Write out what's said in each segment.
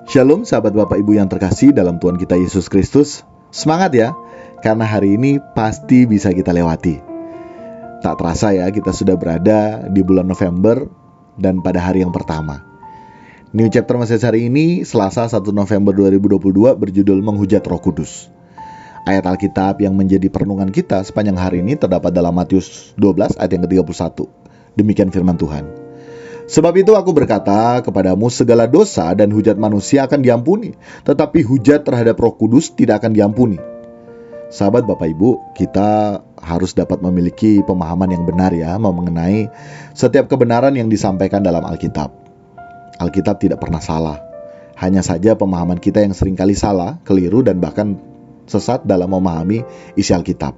Shalom sahabat Bapak Ibu yang terkasih dalam Tuhan kita Yesus Kristus. Semangat ya, karena hari ini pasti bisa kita lewati. Tak terasa ya, kita sudah berada di bulan November dan pada hari yang pertama. New Chapter Message hari ini, Selasa 1 November 2022, berjudul Menghujat Roh Kudus. Ayat Alkitab yang menjadi perenungan kita sepanjang hari ini terdapat dalam Matius 12 ayat yang ke-31. Demikian firman Tuhan. Sebab itu aku berkata kepadamu, segala dosa dan hujat manusia akan diampuni, tetapi hujat terhadap Roh Kudus tidak akan diampuni. Sahabat Bapak Ibu, kita harus dapat memiliki pemahaman yang benar ya mengenai setiap kebenaran yang disampaikan dalam Alkitab. Alkitab tidak pernah salah. Hanya saja pemahaman kita yang seringkali salah, keliru, dan bahkan sesat dalam memahami isi Alkitab.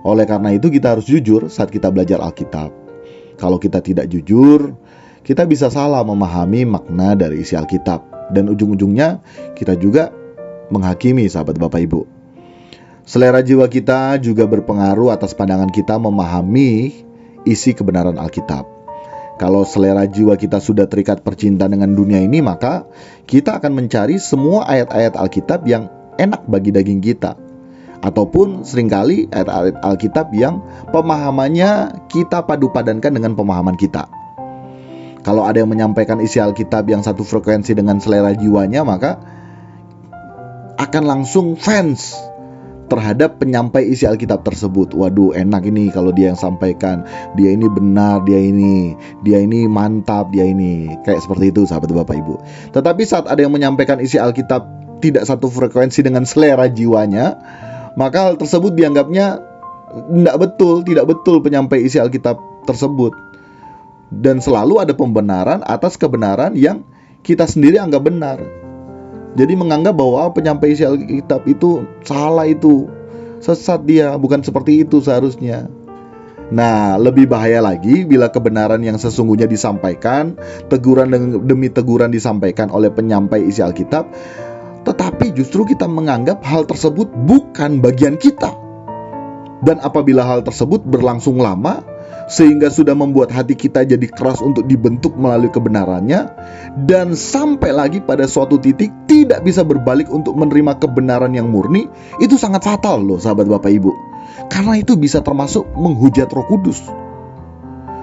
Oleh karena itu kita harus jujur saat kita belajar Alkitab. Kalau kita tidak jujur, kita bisa salah memahami makna dari isi Alkitab. Dan ujung-ujungnya kita juga menghakimi sahabat Bapak Ibu. Selera jiwa kita juga berpengaruh atas pandangan kita memahami isi kebenaran Alkitab. Kalau selera jiwa kita sudah terikat percintaan dengan dunia ini, maka kita akan mencari semua ayat-ayat Alkitab yang enak bagi daging kita. Ataupun seringkali ayat-ayat Alkitab yang pemahamannya kita padu-padankan dengan pemahaman kita. Kalau ada yang menyampaikan isi Alkitab yang satu frekuensi dengan selera jiwanya, maka akan langsung fans terhadap penyampai isi Alkitab tersebut. Waduh, enak ini kalau dia yang sampaikan. Dia ini benar, dia ini mantap, dia ini. Kayak seperti itu sahabat Bapak Ibu. Tetapi saat ada yang menyampaikan isi Alkitab tidak satu frekuensi dengan selera jiwanya, maka hal tersebut dianggapnya tidak betul penyampai isi Alkitab tersebut. Dan selalu ada pembenaran atas kebenaran yang kita sendiri anggap benar. Jadi menganggap bahwa penyampai isi Alkitab itu salah, itu sesat, dia bukan seperti itu seharusnya. Nah, lebih bahaya lagi bila kebenaran yang sesungguhnya disampaikan, teguran demi teguran disampaikan oleh penyampai isi Alkitab, tetapi justru kita menganggap hal tersebut bukan bagian kita. Dan apabila hal tersebut berlangsung lama, sehingga sudah membuat hati kita jadi keras untuk dibentuk melalui kebenarannya, dan sampai lagi pada suatu titik tidak bisa berbalik untuk menerima kebenaran yang murni, itu sangat fatal loh sahabat Bapak Ibu. Karena itu bisa termasuk menghujat Roh Kudus.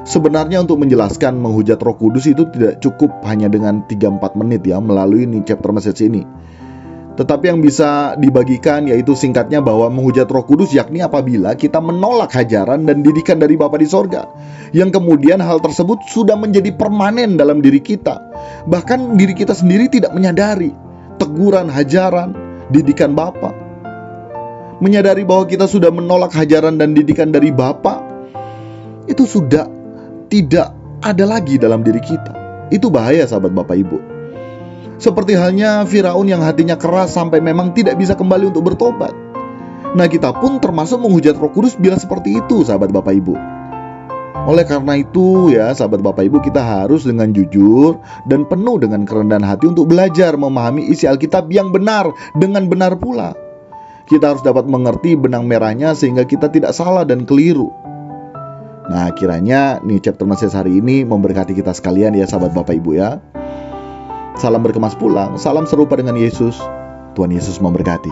Sebenarnya untuk menjelaskan menghujat Roh Kudus itu tidak cukup hanya dengan 3-4 menit ya melalui New Chapter Message ini. Tetapi yang bisa dibagikan yaitu singkatnya bahwa menghujat Roh Kudus yakni apabila kita menolak hajaran dan didikan dari Bapa di sorga, yang kemudian hal tersebut sudah menjadi permanen dalam diri kita. Bahkan diri kita sendiri tidak menyadari teguran, hajaran, didikan Bapa. Menyadari bahwa kita sudah menolak hajaran dan didikan dari Bapa, itu sudah tidak ada lagi dalam diri kita. Itu bahaya sahabat Bapak Ibu. Seperti halnya Firaun yang hatinya keras sampai memang tidak bisa kembali untuk bertobat. Nah, kita pun termasuk menghujat Roh Kudus bila seperti itu sahabat Bapak Ibu. Oleh karena itu ya sahabat Bapak Ibu, kita harus dengan jujur dan penuh dengan kerendahan hati untuk belajar memahami isi Alkitab yang benar dengan benar pula. Kita harus dapat mengerti benang merahnya sehingga kita tidak salah dan keliru. Nah, kiranya nih chapter message hari ini memberkati kita sekalian ya sahabat Bapak Ibu ya. Salam berkemas pulang, salam serupa dengan Yesus. Tuhan Yesus memberkati.